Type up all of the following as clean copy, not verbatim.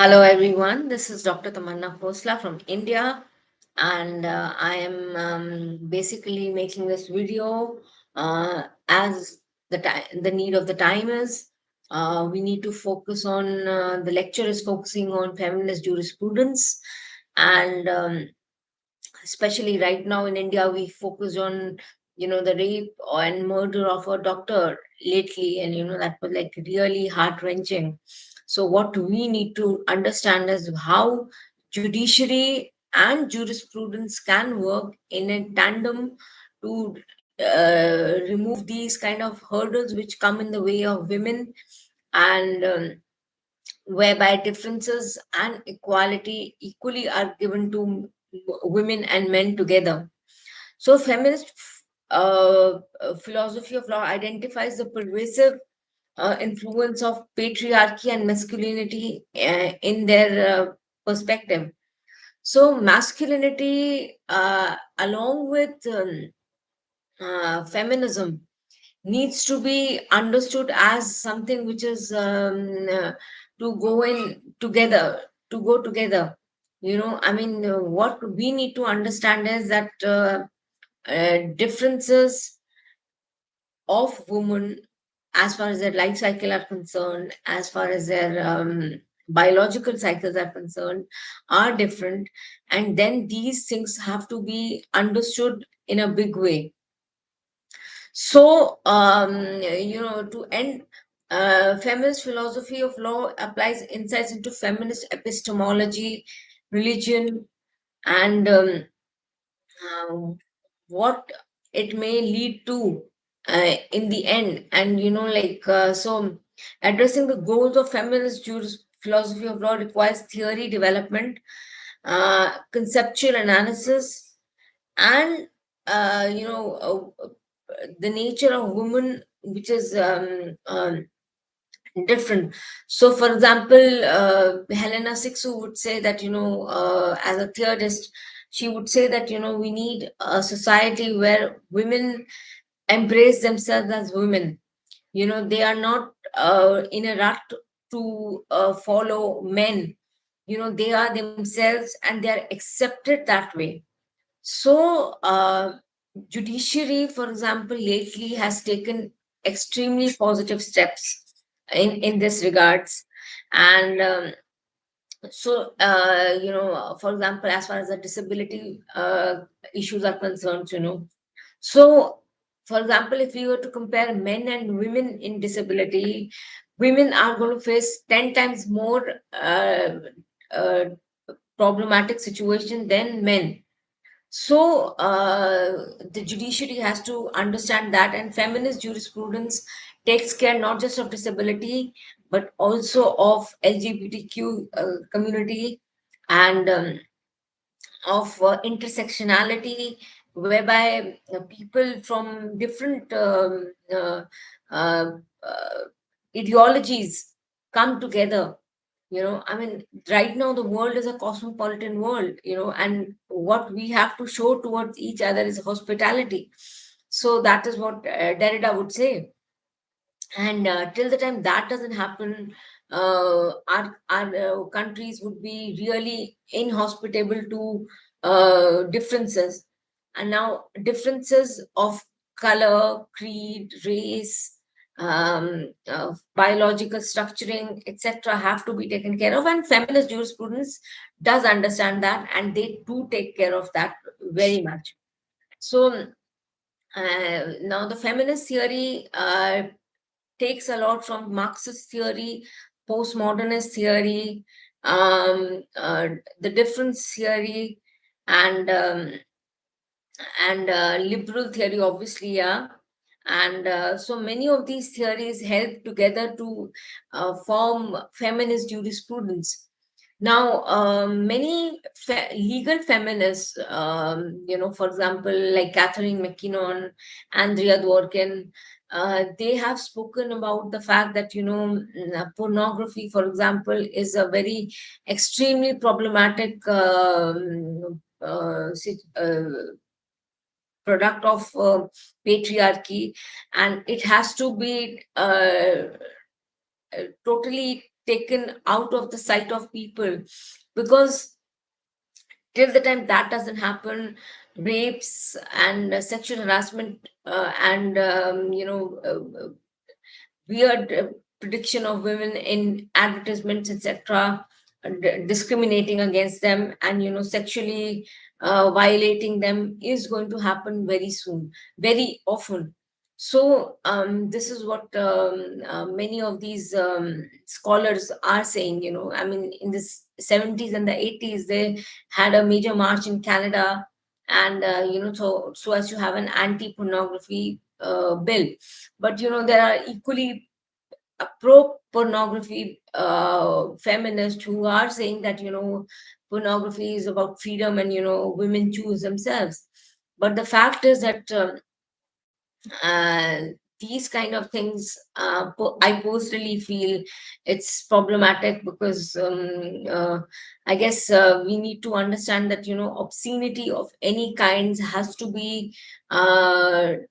Hello everyone, this is Dr. Tamanna Khosla from India, and I am basically making this video as the need of the time is. We need to focus on the lecture is focusing on feminist jurisprudence, and especially right now in India, we focus on the rape and murder of a doctor lately, and that was like really heart wrenching. So what we need to understand is how judiciary and jurisprudence can work in a tandem to remove these kind of hurdles which come in the way of women, and whereby differences and equality equally are given to women and men together. So, feminist philosophy of law identifies the pervasive influence of patriarchy and masculinity in their perspective. So, masculinity, along with feminism, needs to be understood as something which is to go in together, to go together. What we need to understand is that differences of women, as far as their life cycle are concerned, as far as their biological cycles are concerned, are different, and then these things have to be understood in a big way. So, to end, feminist philosophy of law applies insights into feminist epistemology, religion, and uh, what it may lead to in the end. And, so addressing the goals of feminist philosophy of law requires theory development, conceptual analysis, and the nature of woman, which is different. So, for example, Helena Sixu would say that, as a theorist, she would say that, we need a society where women embrace themselves as women. They are not in a rut to follow men. They are themselves and they are accepted that way. So, judiciary, for example, lately has taken extremely positive steps in this regards, and for example, as far as the disability issues are concerned, so, for example, if we were to compare men and women in disability, women are going to face 10 times more uh, problematic situation than men. So, the judiciary has to understand that, and feminist jurisprudence takes care not just of disability but also of LGBTQ community, and of intersectionality, whereby people from different uh, uh, ideologies come together. Right now the world is a cosmopolitan world, and what we have to show towards each other is hospitality. So that is what Derrida would say. And till the time that doesn't happen, our countries would be really inhospitable to differences. And now differences of color, creed, race, biological structuring, etc., have to be taken care of, and feminist jurisprudence does understand that, and they do take care of that very much. So, now the feminist theory takes a lot from Marxist theory, postmodernist theory, the difference theory, and liberal theory, obviously, yeah. And so many of these theories help together to form feminist jurisprudence. Now, many legal feminists, for example, like Catherine McKinnon, Andrea Dworkin, they have spoken about the fact that, pornography, for example, is a very extremely problematic product of patriarchy, and it has to be totally taken out of the sight of people, because till the time that doesn't happen, rapes and sexual harassment and weird prediction of women in advertisements, etc., discriminating against them, and sexually violating them is going to happen very soon, very often. So this is what many of these scholars are saying. I mean, in the 70s and the 80s, they had a major march in Canada, and so as to have an anti-pornography bill. But there are equally pro pornography feminists who are saying that pornography is about freedom, and women choose themselves. But the fact is that uh, these kind of things, I personally feel it's problematic, because I guess we need to understand that obscenity of any kinds has to be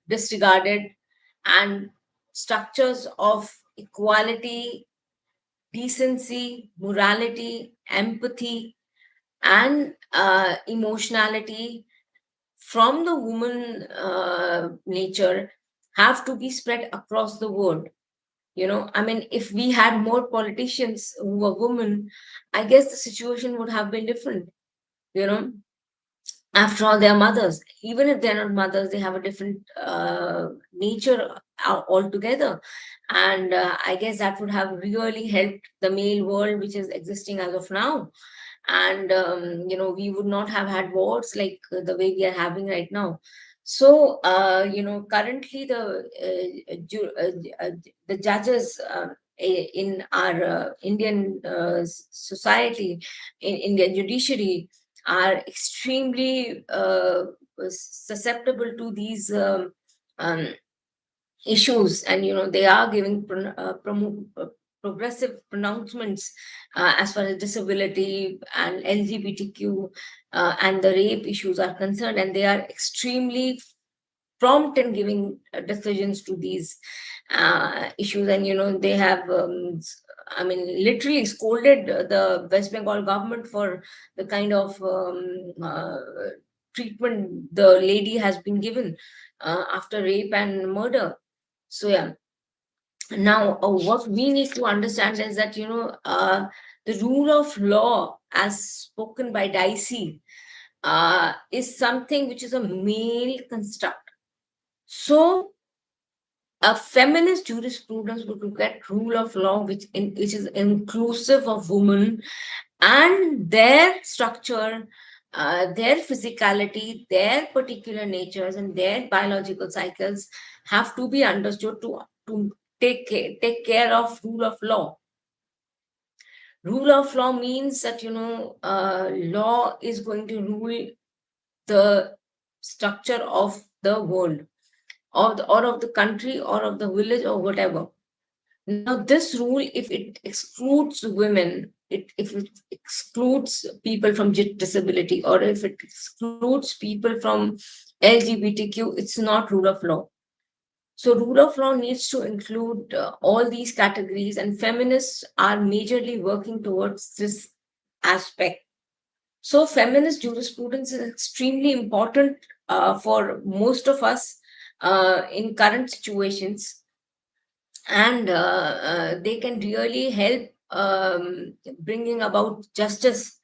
disregarded, and structures of equality, decency, morality, empathy, and emotionality from the woman nature have to be spread across the world. I mean, if we had more politicians who were women, I guess the situation would have been different. you know After all, they're mothers. Even if they're not mothers, they have a different nature altogether. And I guess that would have really helped the male world which is existing as of now. And we would not have had wars like the way we are having right now. So currently the judges in our Indian society, in Indian judiciary, are extremely susceptible to these um, issues, and they are giving progressive pronouncements as far as disability and LGBTQ and the rape issues are concerned, and they are extremely prompt in giving decisions to these issues. And they have I mean, literally scolded the West Bengal government for the kind of treatment the lady has been given after rape and murder. So yeah, now what we need to understand is that the rule of law, as spoken by Dicey, is something which is a male construct. So a feminist jurisprudence would look at rule of law which is inclusive of women, and their structure, their physicality, their particular natures, and their biological cycles have to be understood to take care of rule of law. Rule of law means that law is going to rule the structure of the world, or of the country, or of the village, or whatever. Now, this rule, if it excludes women, if it excludes people from disability, or if it excludes people from LGBTQ, it's not rule of law. So, rule of law needs to include all these categories, and feminists are majorly working towards this aspect. So, feminist jurisprudence is extremely important for most of us in current situations, and they can really help bringing about justice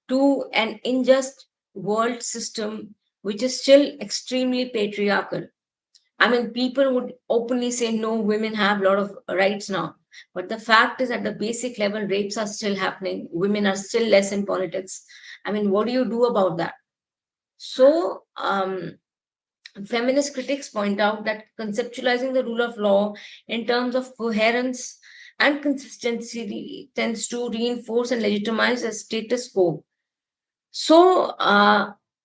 to an unjust world system which is still extremely patriarchal. I mean, people would openly say no, women have a lot of rights now, but the fact is, at the basic level, rapes are still happening, women are still less in politics. I mean, what do you do about that? So feminist critics point out that conceptualizing the rule of law in terms of coherence and consistency tends to reinforce and legitimize a status quo. So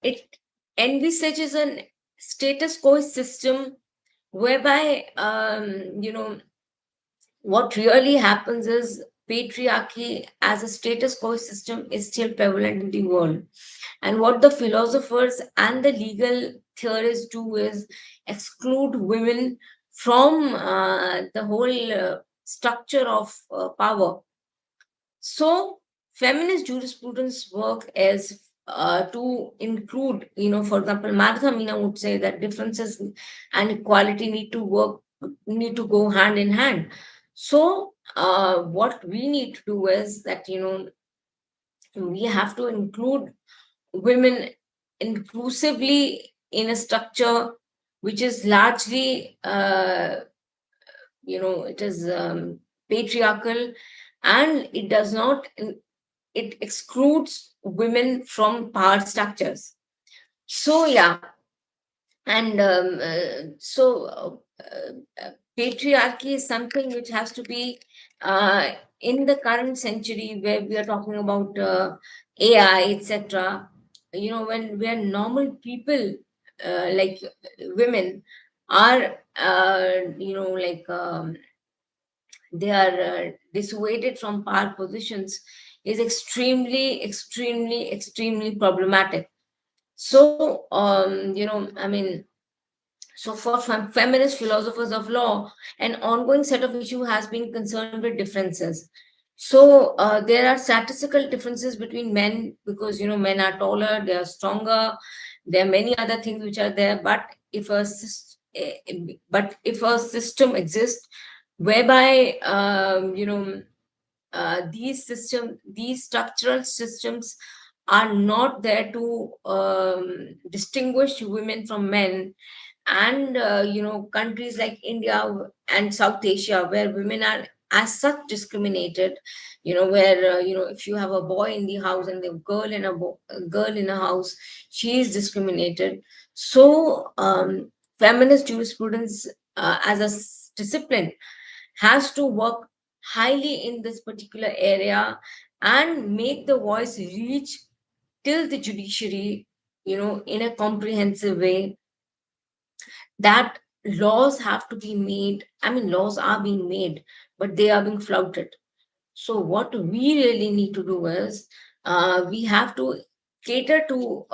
it envisages a status quo system whereby what really happens is patriarchy as a status quo system is still prevalent in the world. And what the philosophers and the legal theorists do is exclude women from the whole structure of power. So feminist jurisprudence work as to include, for example, Martha Meena would say that differences and equality need to go hand in hand. So what we need to do is that, we have to include women inclusively in a structure which is largely, it is patriarchal, and it does not, it excludes women from power structures. So yeah, and patriarchy is something which has to be, in the current century where we are talking about AI, etc. When we are normal people, like women are, they are dissuaded from power positions, is extremely, extremely, extremely problematic. So, so for feminist philosophers of law, an ongoing set of issue has been concerned with differences. So there are statistical differences between men, because men are taller, they are stronger. There are many other things which are there. But if a system exists whereby, these structural systems are not there to distinguish women from men, and countries like India and South Asia, where women are as such discriminated, where if you have a boy in the house and the a girl in a house, she is discriminated. So feminist jurisprudence, as a discipline, has to work highly in this particular area and make the voice reach till the judiciary, in a comprehensive way, that laws have to be made. I mean, laws are being made, but they are being flouted. So what we really need to do is, we have to cater to,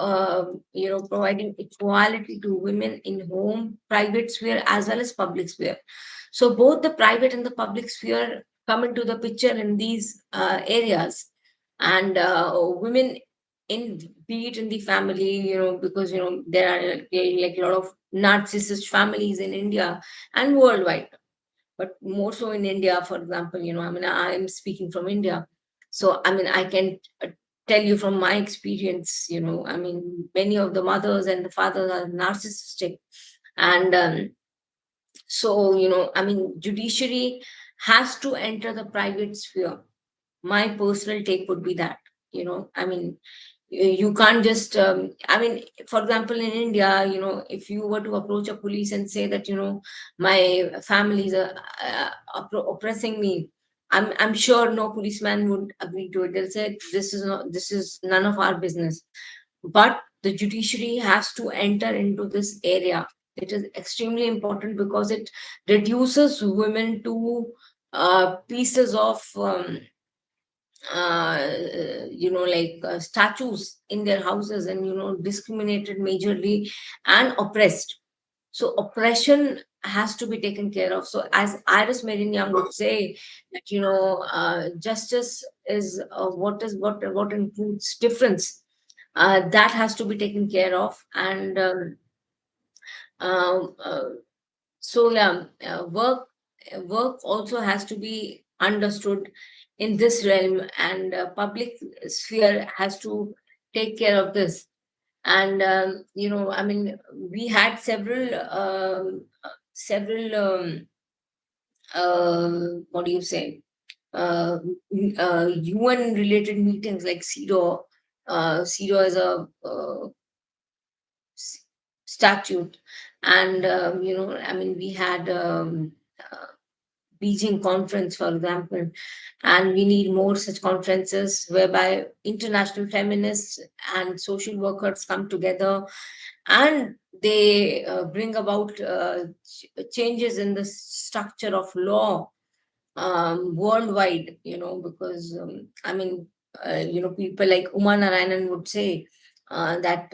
providing equality to women in home, private sphere, as well as public sphere. So both the private and the public sphere come into the picture in these areas, and women, in be it in the family, because there are like a lot of narcissist families in India and worldwide, but more so in India, for example. I mean, I'm speaking from India, so I mean, I can tell you from my experience. I mean, many of the mothers and the fathers are narcissistic, and so I mean, judiciary has to enter the private sphere. My personal take would be that, I mean, you can't just, I mean, for example, in India, if you were to approach a police and say that, my families are oppressing me, I'm sure no policeman would agree to it. They'll say this is none of our business. But the judiciary has to enter into this area. It is extremely important because it reduces women to pieces of, statues in their houses, and discriminated majorly and oppressed. So oppression has to be taken care of. So as Iris Marin Young would say, that justice is, what includes difference, that has to be taken care of. And um, uh, so yeah, work also has to be understood in this realm, and public sphere has to take care of this. And I mean, we had several what do you say, uh, UN related meetings like CEDAW. CEDAW is a s- statute, and I mean, we had Beijing conference, for example, and we need more such conferences whereby international feminists and social workers come together, and they bring about changes in the structure of law worldwide. Because I mean, people like Uma Narayanan would say that.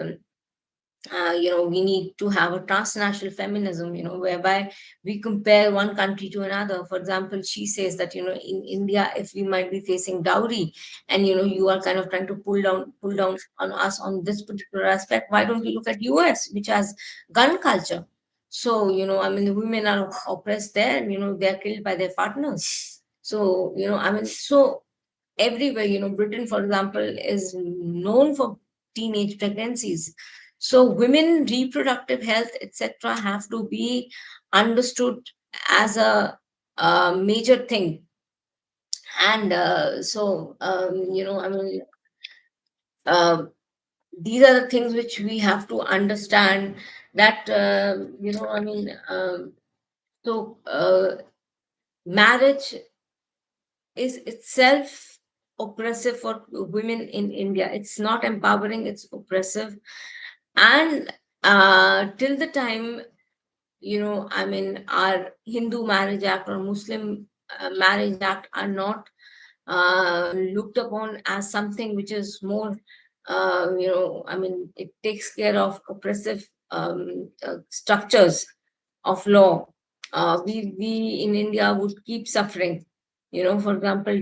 we need to have a transnational feminism, whereby we compare one country to another. For example, she says that, in India, if we might be facing dowry, and, you are kind of trying to pull down on us on this particular aspect, why don't we look at US, which has gun culture? So, I mean, the women are oppressed there, and, they're killed by their partners. So, I mean, so everywhere, Britain, for example, is known for teenage pregnancies. So women reproductive health, etc., have to be understood as a major thing. And I mean, uh, these are the things which we have to understand, that I mean, so marriage is itself oppressive for women in India. It's not empowering, it's oppressive. And till the time, I mean, our Hindu Marriage Act or Muslim Marriage Act are not looked upon as something which is more, I mean, it takes care of oppressive structures of law. We in India would keep suffering. For example,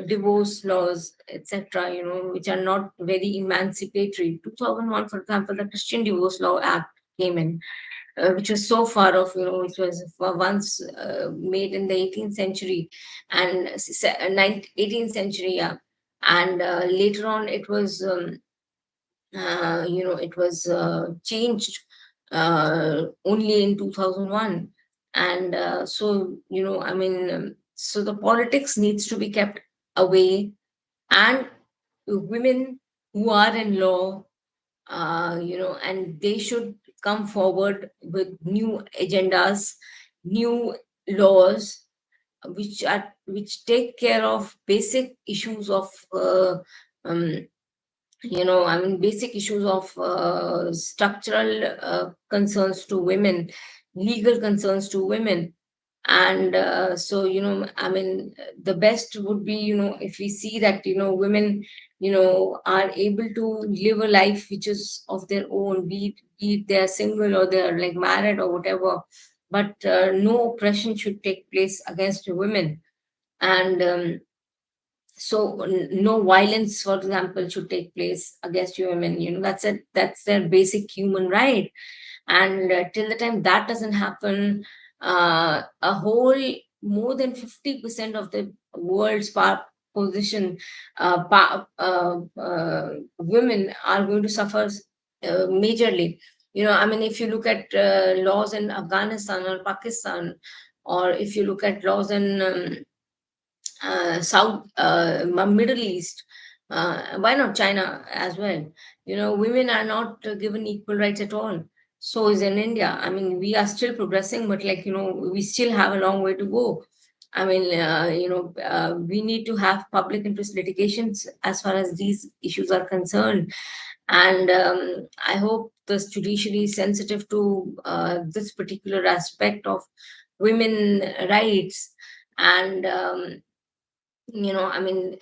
divorce laws, etc., which are not very emancipatory. 2001, for example, the Christian Divorce Law Act came in, which was so far off, which was once made in the 18th century and 18th century, yeah. And later on, it was changed only in 2001. And I mean, so the politics needs to be kept away, and women who are in law, and they should come forward with new agendas, new laws, which take care of basic issues of um, I mean, basic issues of structural concerns to women, legal concerns to women. And I mean, the best would be, if we see that, women, are able to live a life which is of their own, be it they're single or they're like married or whatever, but no oppression should take place against women. And so no violence, for example, should take place against women. That's their basic human right. And till the time that doesn't happen, a whole more than 50% of the world's power position, women are going to suffer majorly. I mean, if you look at laws in Afghanistan or Pakistan, or if you look at laws in South, Middle East, why not China as well? Women are not given equal rights at all. So is in India. I mean, we are still progressing, but like, we still have a long way to go. I mean, we need to have public interest litigations as far as these issues are concerned. And I hope the judiciary is sensitive to this particular aspect of women rights. And I mean,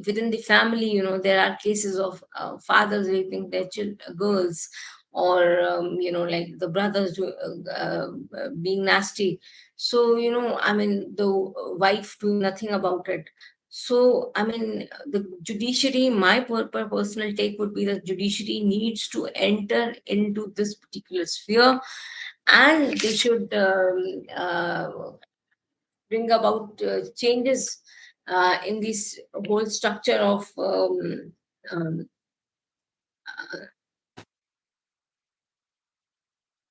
within the family, there are cases of fathers raping their girls, or like the brothers being nasty. So I mean, the wife doing nothing about it. So I mean, the judiciary, my personal take would be that judiciary needs to enter into this particular sphere, and they should bring about changes in this whole structure of um,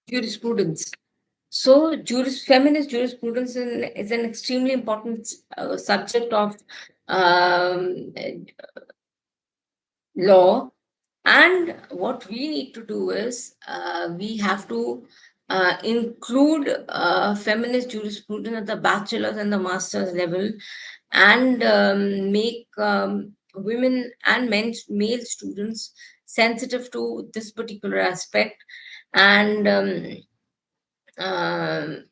jurisprudence. So, feminist jurisprudence is an extremely important subject of um, law. And what we need to do is, we have to include feminist jurisprudence at the bachelor's and the master's level, and make women and male students sensitive to this particular aspect. And um,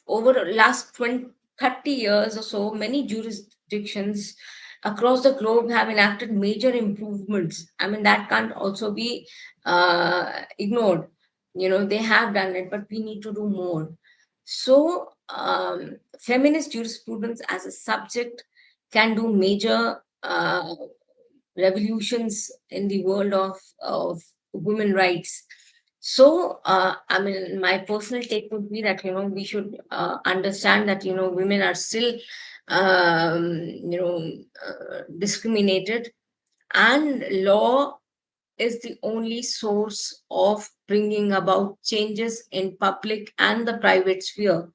over the last 20, 30 years or so, many jurisdictions across the globe have enacted major improvements. I mean, that can't also be ignored. They have done it, but we need to do more. So, feminist jurisprudence as a subject can do major revolutions in the world of women rights. So, I mean, my personal take would be that, we should understand that, women are still, discriminated, and law is the only source of bringing about changes in public and the private sphere.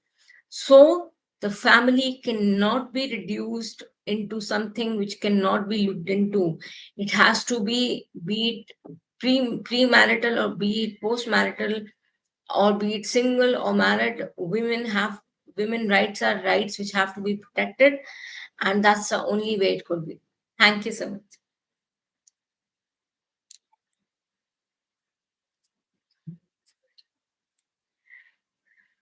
So the family cannot be reduced into something which cannot be looked into. It has to be it premarital or be it postmarital, or be it single or married. Women rights are rights which have to be protected, and that's the only way it could be. Thank you so much.